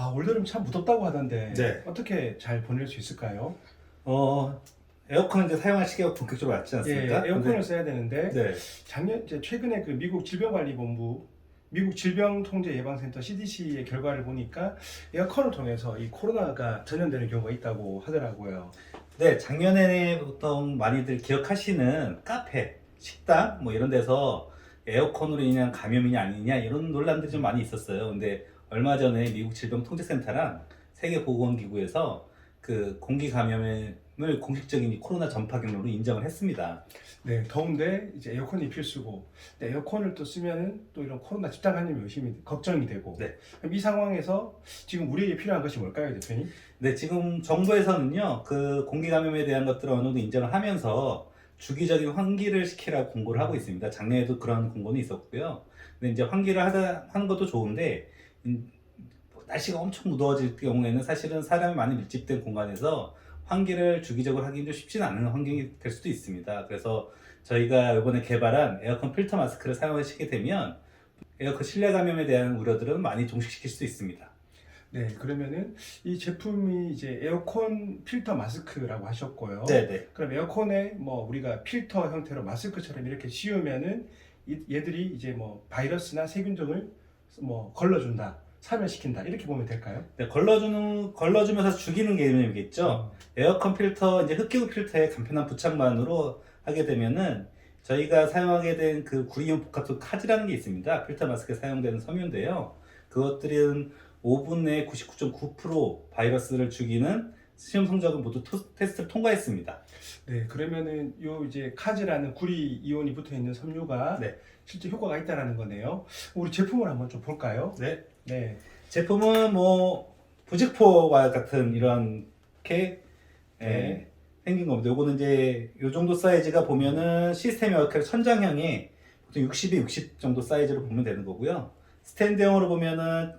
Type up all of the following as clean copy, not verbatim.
올여름 참 무덥다고 하던데 네. 어떻게 잘 보낼 수 있을까요? 어, 에어컨을 이제 사용할 시기가 본격적으로 왔지 예, 않습니까? 에어컨을 써야 되는데 네. 이제 최근에 그 미국 질병관리본부, 미국 질병통제예방센터 CDC의 결과를 보니까 에어컨을 통해서 이 코로나가 전염되는 경우가 있다고 하더라고요. 네, 작년에 보통 많이들 기억하시는 카페, 식당 뭐 이런 데서 에어컨으로 인한 감염이냐 아니냐 이런 논란들이 좀 많이 있었어요. 근데 얼마 전에 미국 질병통제센터랑 세계보건기구에서 그 공기 감염을 공식적인 코로나 전파 경로로 인정을 했습니다. 네, 더운데 이제 에어컨이 필수고, 근데 에어컨을 또 쓰면은 또 이런 코로나 집단 감염이 의심이 걱정이 되고, 네. 그럼 이 상황에서 지금 우리에게 필요한 것이 뭘까요, 대표님? 네, 지금 정부에서는요, 그 공기 감염에 대한 것들을 어느 정도 인정을 하면서 주기적인 환기를 시키라고 공고를 하고 있습니다. 작년에도 그런 공고는 있었고요. 근데 이제 환기를 하는 것도 좋은데, 날씨가 엄청 무더워질 경우에는 사실은 사람이 많이 밀집된 공간에서 환기를 주기적으로 하기는 좀 쉽지는 않은 환경이 될 수도 있습니다. 그래서 저희가 이번에 개발한 에어컨 필터 마스크를 사용하시게 되면 에어컨 실내 감염에 대한 우려들은 많이 종식시킬 수 있습니다. 네, 그러면은 이 제품이 이제 에어컨 필터 마스크라고 하셨고요. 네네. 그럼 에어컨에 뭐 우리가 필터 형태로 마스크처럼 이렇게 씌우면은 얘들이 이제 뭐 바이러스나 세균 등을 뭐 걸러준다, 사멸시킨다 이렇게 보면 될까요? 네, 걸러주면서 죽이는 개념이겠죠. 에어컨 필터, 이제 흡기구 필터의 간편한 부착만으로 하게 되면은 저희가 사용하게 된 그 구리온 복합성 카즈라는 게 있습니다. 필터 마스크에 사용되는 섬유인데요. 그것들은 5분 내에 99.9% 바이러스를 죽이는 시험 성적은 모두 테스트를 통과했습니다. 네, 그러면은 요 이제 카즈라는 구리 이온이 붙어 있는 섬유가 네. 실제 효과가 있다라는 거네요. 우리 제품을 한번 좀 볼까요? 네. 네. 제품은 뭐 부직포와 같은 이렇게 네. 생긴 겁니다. 요거는 이제 요 정도 사이즈가 보면은 시스템 에어컨 천장형이 보통 60에 60 정도 사이즈로 보면 되는 거고요. 스탠드형으로 보면은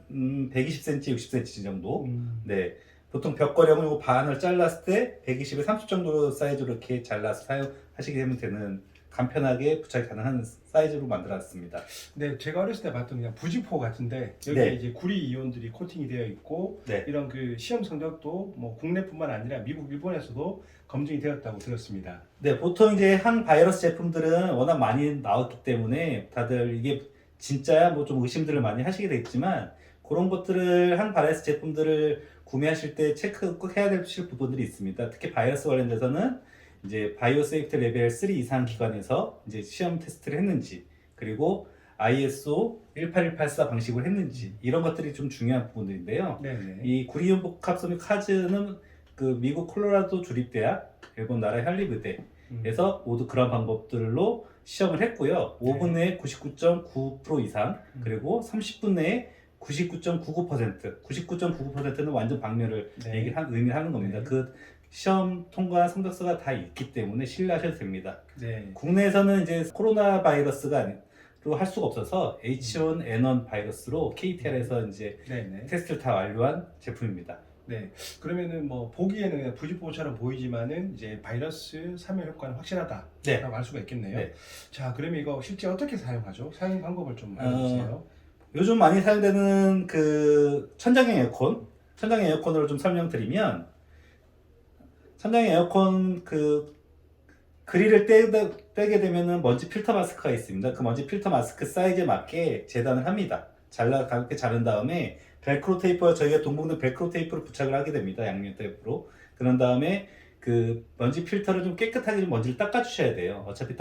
120cm, 60cm 정도. 네. 보통 벽걸이하고 요 반을 잘랐을 때 120에 30 정도 사이즈로 이렇게 잘라서 사용하시게 되는 간편하게 부착이 가능한 사이즈로 만들었습니다. 네, 제가 어렸을 때 봤던 그냥 부직포 같은데 여기에 네. 이제 구리 이온들이 코팅이 되어 있고 네. 이런 그 시험 성적도 뭐 국내뿐만 아니라 미국, 일본에서도 검증이 되었다고 들었습니다. 네, 보통 이제 항 바이러스 제품들은 워낙 많이 나왔기 때문에 다들 이게 진짜야 뭐 좀 의심들을 많이 하시게 되겠지만 그런 것들을 항 바이러스 제품들을 구매하실 때 체크 꼭 해야 되실 부분들이 있습니다. 특히 바이러스 관련돼서는 이제 바이오 세이프티 레벨 3 이상 기관에서 이제 시험 테스트를 했는지 그리고 ISO 18184 방식으로 했는지 이런 것들이 좀 중요한 부분들인데요. 네네. 이 구리온 복합섬유 카즈는 그 미국 콜로라도 주립대학, 일본 나라 혈리브대에서 모두 그런 방법들로 시험을 했고요. 5분 내에 99.9% 이상, 그리고 30분 내에 99.99%, 99.99%는 완전 박멸을 네. 의미하는 겁니다. 네. 그 시험 통과 성적서가 다 있기 때문에 신뢰하셔도 됩니다. 네. 국내에서는 이제 코로나 바이러스가 할 수가 없어서 H1N1 바이러스로 KTR에서 이제 네네. 테스트를 다 완료한 제품입니다. 네. 그러면은 뭐 보기에는 그냥 부직포처럼 보이지만은 이제 바이러스 사멸 효과는 확실하다라고 네. 알 수가 있겠네요. 네. 자, 그러면 이거 실제 어떻게 사용하죠? 사용 방법을 좀 알려주세요. 요즘 많이 사용되는 그 천장형 에어컨으로 좀 설명드리면 천장형 에어컨 그 그릴을 떼게 되면은 먼지 필터 마스크가 있습니다. 그 먼지 필터 마스크 사이즈에 맞게 재단을 합니다. 가볍게 자른 다음에 벨크로 테이프와 저희가 동봉된 벨크로 테이프로 부착을 하게 됩니다. 양면 테이프로. 그런 다음에 그 먼지 필터를 좀 깨끗하게 좀 먼지를 닦아 주셔야 돼요. 어차피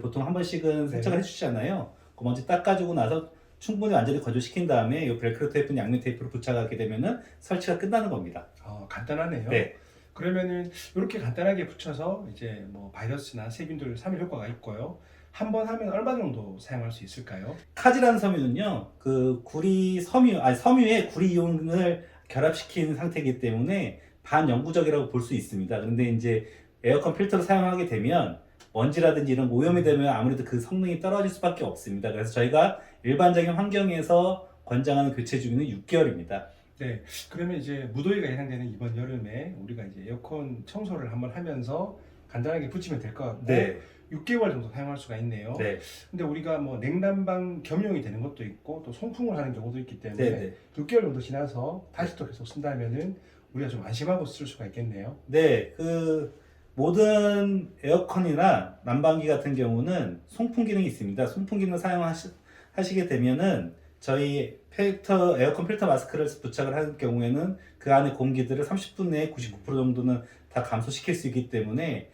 보통 한 번씩은 세척을 해주시잖아요. 그 먼지 닦아주고 나서 충분히 완전히 건조시킨 다음에 이 벨크로 테이프는 양면 테이프로 부착하게 되면은 설치가 끝나는 겁니다. 간단하네요. 네. 그러면은 이렇게 간단하게 붙여서 이제 뭐 바이러스나 세균들 사멸 효과가 있고요. 한 번 하면 얼마 정도 사용할 수 있을까요? 카즈라는 섬유는요, 그 섬유에 구리 이온을 결합시킨 상태이기 때문에 반영구적이라고 볼 수 있습니다. 그런데 이제 에어컨 필터를 사용하게 되면 먼지라든지 이런 오염이 되면 아무래도 그 성능이 떨어질 수밖에 없습니다. 그래서 저희가 일반적인 환경에서 권장하는 교체 주기는 6개월입니다. 네, 그러면 이제 무더위가 예상되는 이번 여름에 우리가 이제 에어컨 청소를 한번 하면서 간단하게 붙이면 될 것 같고, 네. 6개월 정도 사용할 수가 있네요. 네. 근데 우리가 뭐 냉난방 겸용이 되는 것도 있고 또 송풍을 하는 경우도 있기 때문에 네. 6개월 정도 지나서 다시 또 계속 쓴다면은 우리가 좀 안심하고 쓸 수가 있겠네요. 네, 그 모든 에어컨이나 난방기 같은 경우는 송풍 기능이 있습니다. 송풍 기능 사용하시게 되면은 저희 에어컨 필터 마스크를 부착을 하는 경우에는 그 안에 공기들을 30분 내에 99% 정도는 다 감소시킬 수 있기 때문에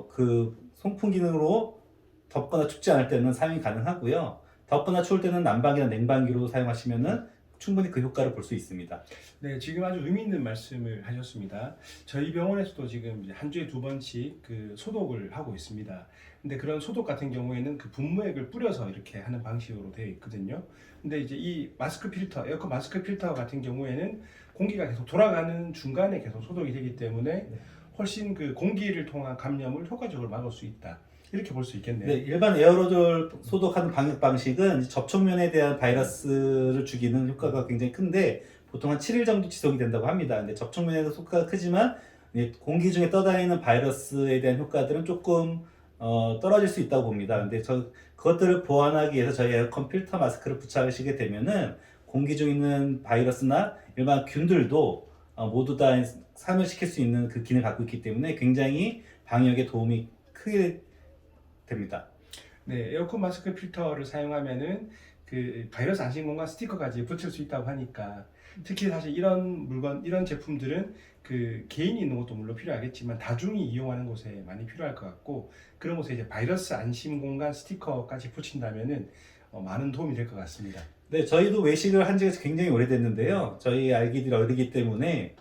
그 송풍 기능으로 덥거나 춥지 않을 때는 사용이 가능하고요. 덥거나 추울 때는 난방이나 냉방기로 사용하시면은 충분히 그 효과를 볼 수 있습니다. 네, 지금 아주 의미 있는 말씀을 하셨습니다. 저희 병원에서도 지금 이제 한 주에 2번씩 그 소독을 하고 있습니다. 근데 그런 소독 같은 경우에는 그 분무액을 뿌려서 이렇게 하는 방식으로 되어 있거든요. 근데 이제 이 마스크 필터, 에어컨 마스크 필터 같은 경우에는 공기가 계속 돌아가는 중간에 계속 소독이 되기 때문에 훨씬 그 공기를 통한 감염을 효과적으로 막을 수 있다. 이렇게 볼 수 있겠네요. 네, 일반 에어로졸 소독하는 방역 방식은 접촉면에 대한 바이러스를 죽이는 효과가 굉장히 큰데 보통 한 7일 정도 지속이 된다고 합니다. 근데 접촉면에도 효과가 크지만 공기 중에 떠다니는 바이러스에 대한 효과들은 조금 떨어질 수 있다고 봅니다. 근데 그것들을 보완하기 위해서 저희 에어컨 필터 마스크를 부착하시게 되면은 공기 중에 있는 바이러스나 일반 균들도 모두 다 사멸시킬 수 있는 그 기능을 갖고 있기 때문에 굉장히 방역에 도움이 크게 됩니다. 네, 에어컨 마스크 필터를 사용하면은 그 바이러스 안심 공간 스티커까지 붙일 수 있다고 하니까 특히 사실 이런 물건, 이런 제품들은 그 개인이 있는 것도 물론 필요하겠지만 다중이 이용하는 곳에 많이 필요할 것 같고 그런 곳에 이제 바이러스 안심 공간 스티커까지 붙인다면은 많은 도움이 될 것 같습니다. 네, 저희도 외식을 한 지가 굉장히 오래됐는데요. 저희 아기들이 어리기 때문에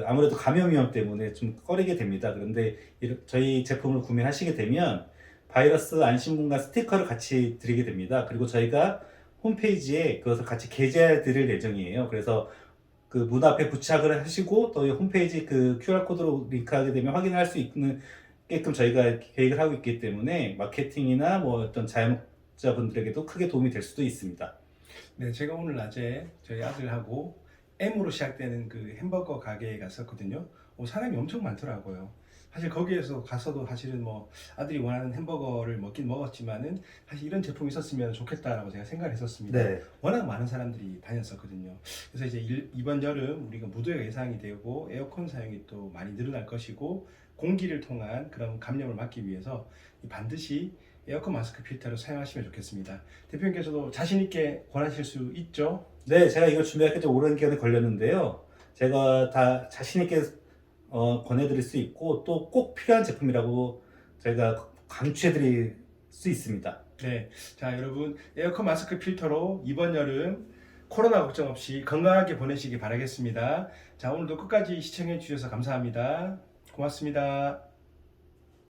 아무래도 감염 위험 때문에 좀 꺼리게 됩니다. 그런데 저희 제품을 구매하시게 되면 바이러스 안심 공간 스티커를 같이 드리게 됩니다. 그리고 저희가 홈페이지에 그것을 같이 게재해 드릴 예정이에요. 그래서 그 문 앞에 부착을 하시고 또 홈페이지 그 QR코드로 링크하게 되면 확인할 수 있게끔 저희가 계획을 하고 있기 때문에 마케팅이나 뭐 어떤 자영업자분들에게도 크게 도움이 될 수도 있습니다. 네, 제가 오늘 낮에 저희 아들하고 M으로 시작되는 그 햄버거 가게에 갔었거든요. 사람이 엄청 많더라고요. 사실 거기에서 가서도 사실은 뭐 아들이 원하는 햄버거를 먹긴 먹었지만은 사실 이런 제품이 있었으면 좋겠다라고 제가 생각을 했었습니다. 네. 워낙 많은 사람들이 다녔었거든요. 그래서 이제 이번 여름 우리가 무더위가 예상이 되고 에어컨 사용이 또 많이 늘어날 것이고 공기를 통한 그런 감염을 막기 위해서 반드시 에어컨 마스크 필터를 사용하시면 좋겠습니다. 대표님께서도 자신 있게 권하실 수 있죠? 네, 제가 이걸 준비할 때 좀 오랜 기간이 걸렸는데요. 제가 다 자신 있게 권해드릴 수 있고 또 꼭 필요한 제품이라고 제가 강추해드릴 수 있습니다. 네, 자 여러분 에어컨 마스크 필터로 이번 여름 코로나 걱정 없이 건강하게 보내시기 바라겠습니다. 자 오늘도 끝까지 시청해 주셔서 감사합니다. 고맙습니다.